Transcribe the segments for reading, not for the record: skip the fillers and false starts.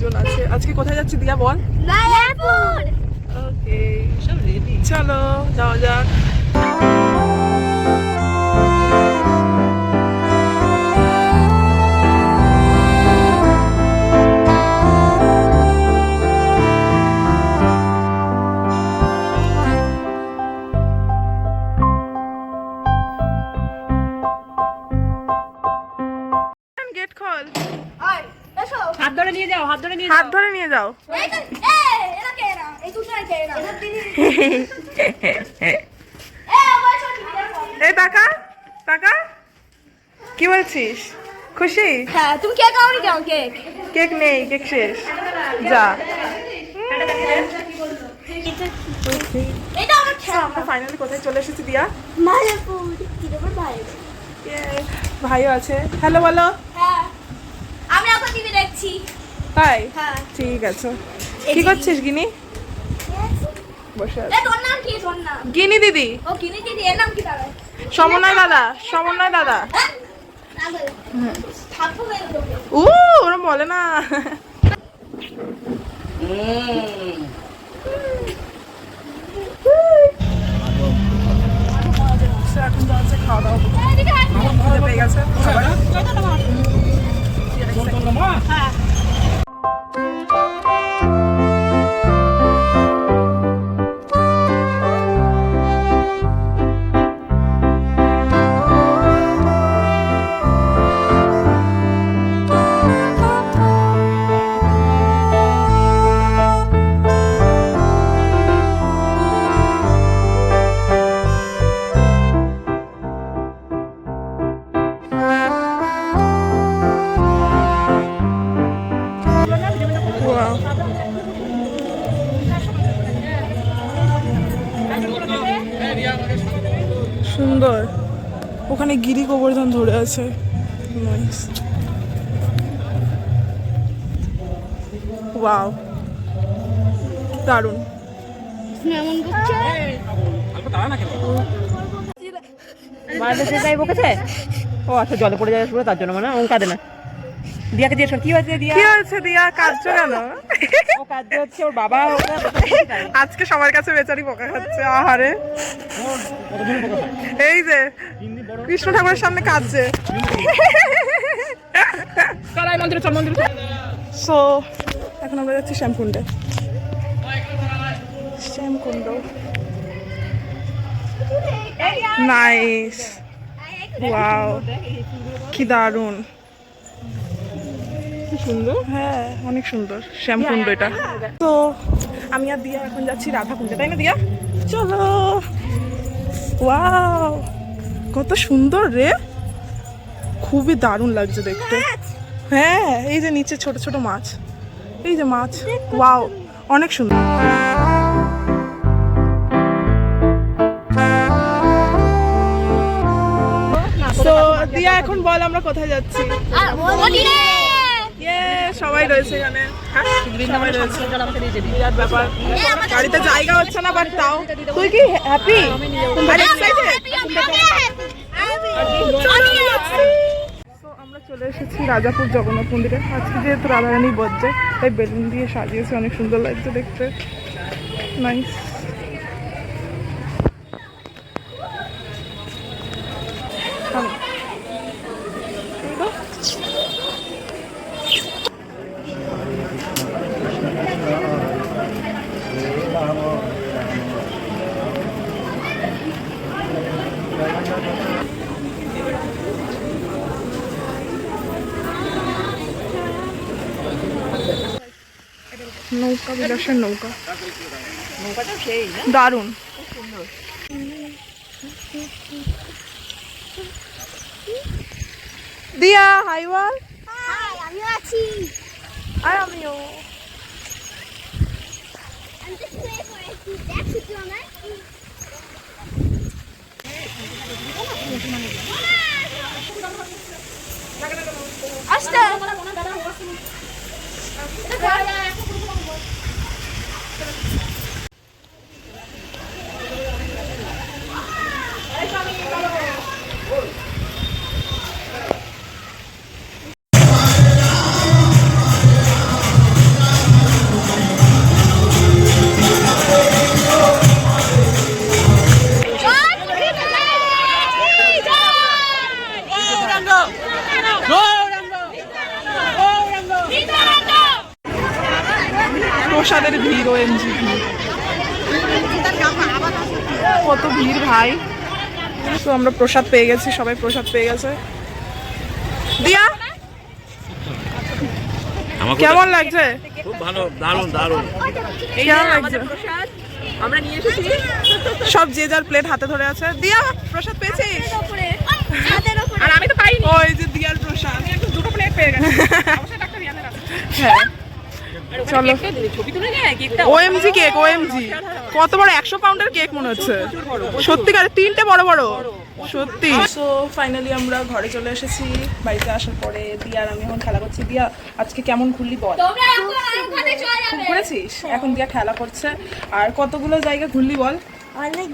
লোকজন আছে। আজকে কোথায় যাচ্ছি দিয়া বল? মায়াপুর। ওকে চলো যাওয়া যাক। গেট খোল। হাত ধরে নিয়ে যাও, হাত ধরে নিয়ে হাত ধরে নিয়ে যাও। এই টাকা টাকা কি বলছিস? খুশি? হ্যাঁ, তুমি কেক আওনি কেন? কেক কেক নেই, কেক শেষ। যা। এটা আমার খেলা। আমরা ফাইনালি কোথায় চলে এসেছি দিয়া? মায়াপুর। তিরুপতি বাইরে। ভাইও আছে। হ্যালো বলো। হ্যাঁ, আমি এখন টিভি দেখছি। তাই? হ্যাঁ। ঠিক আছে। কি করছিস গিনি? বসে এ আছি। তোর নাম কি? তোর নাম? গিনি দিদি। ও কিনে দিদি, এর নাম কি তাহলে? সমন্বয় দাদা, সমন্বয় দাদা। থাকবো না তোকে। ওরা বলে না। এখন যাচ্ছে খাওয়া দাওয়া খিদে পেয়ে গেছে সবাই। Wow. সুন্দর। ওখানে গিরি গোবর্ধন ধরে আছে। নাইস। ওয়াও, দারুণ। এমন করছে। মাঝে সে তাই বকেছে। ও আচ্ছা, জলে পড়ে যায় পুরো, তার জন্য মানে ও কাঁদে না। দিয়াকে জিজ্ঞেস কর কি হয়েছে দিয়া। কি হয়েছে দিয়া, কাঁদছো কেন? ও কাঁদছে হচ্ছে ওর বাবা ওটা আজকে সবার কাছে বেচারি বকা খাচ্ছে। আহারে, এই যে কৃষ্ণ ঠাকুরের সামনে কাঁদছে। কালাই মন্দিরে চল, মন্দিরে চল। সো এখন আমরা যাচ্ছি শ্যামকুণ্ডে। শ্যামকুণ্ড নাইস। ওয়াও, কি দারুণ। সুন্দর। হ্যাঁ, অনেক সুন্দর শ্যামকুণ্ড এটা। তো আমি আর দিয়া এখন যাচ্ছি রাধাকুণ্ডে, তাই না দিয়া? চলো। ওয়াও, কত সুন্দর রে, খুবই দারুণ লাগছে দেখতে। হ্যাঁ, এই যে নিচে ছোট ছোট মাছ, এই যে মাছ। ওয়াও, অনেক সুন্দর। তো দিয়া এখন বল আমরা কোথায় যাচ্ছি? সবাই রয়েছে এখানে। সবাই রয়েছে। বিরাট ব্যাপার। গাড়িতে জায়গা হচ্ছে না, বাট তাও তুই কি হ্যাপি? আমরা চলে এসেছি রাজাপুর জগন্নাথ মন্দিরে। আজকে যেহেতু রাধারানীর বর্ষে, তাই বেলুন দিয়ে সাজিয়েছে, অনেক সুন্দর লাগছে দেখতে। নাইস। নৌকা, বিলাসের নৌকা, নৌকাটা সেই না, দারুণ। দিয়া হাই বল। হাই, আমিও আছি। আর আমিও। আমি তো শুয়ে পড়েছি। দেখ শুধু আমার। আসতে। কত ভিড় ভাই। তো আমরা প্রসাদ পেয়ে গেছি, সবাই প্রসাদ পেয়ে গেছে। দিয়া কেমন লাগছে? খুব ভালো, দারুণ দারুণ। এই কেমন যে লাগছে? আমাদের প্রসাদ আমরা নিয়ে এসেছি। সব যে যার প্লেট হাতে ধরে আছে। দিয়া প্রসাদ পেয়েছিস? আর আমি তো পাইনি। ওই যে দিয়ার প্রসাদ। দুটো প্লেট পেয়ে গেছি। অবশ্যই ডাক্তার রিয়ানের আছে। হ্যাঁ চলো। চলো। ছবি তুলে নেয় কেকটা। OMG cake, OMG. কত বড়, 100 পাউন্ডের কেক মনে হচ্ছে। সত্যিকার, 3টে বড় বড়, সত্যি। সো ফাইনালি আমরা ঘরে চলে এসেছি। বাড়িতে আসার পরে দিয়া আর আমি এখন খেলা করছি। দিয়া আজকে কেমন ঘুরলি বল? তোমরা এখন আম খেতে চলে যাবে। ঘুরেছিস? এখন দিয়া খেলা করছে। আর কতগুলো জায়গা ঘুরলি বল? অনেক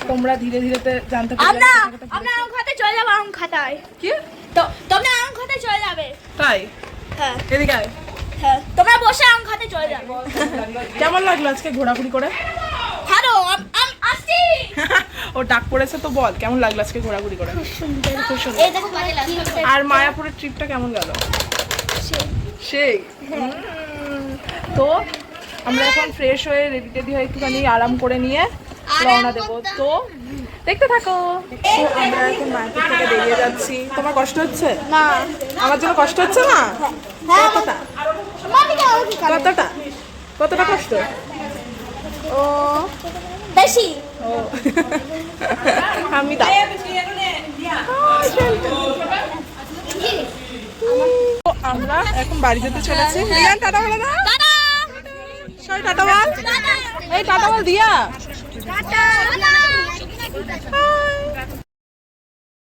তোমরা ধীরে ধীরে জানতে আমরা পারবে। আমরা আম খেতে চলে যাবো, আম খাতায়। কি তো তোমরা আম খেতে চলে যাবে। তাই? হ্যাঁ এদিকে আয়। হ্যাঁ, তোমরা বসে আম খেতে চলে যাবে। কেমন লাগলো আজকে ঘোরাঘুরি করে? হ্যালো, আম আসছি। ও ডাক পড়েছে তো, বল কেমন লাগলো আজকে ঘোরাঘুরি করে? খুব সুন্দর। এই দেখো কি হচ্ছে। আর মায়াপুরের ট্রিপটা কেমন গেল? সেই তো আমরা এখন ফ্রেশ হয়ে রেডি টেডি হয়ে একটুখানি আরাম করে নিয়ে রওনা দেবো। তো দেখতে থাকো। তো আমরা এখন মায়াপুর থেকে বেরিয়ে যাচ্ছি। তোমার কষ্ট হচ্ছে? না। আমার জন্য কষ্ট হচ্ছে না? হ্যাঁ, কতটা? মাটিটা ওকে কাটো। কতটা কতটা কষ্ট? ও বেশি। ও আমি দাও। তো আমরা এখন বাড়ি যেতে চলেছি। রিয়ান টাটা বলে দাও। টাটা সবাই টাটা বল। টাটা এই টাটা বল দিয়া। টাটা।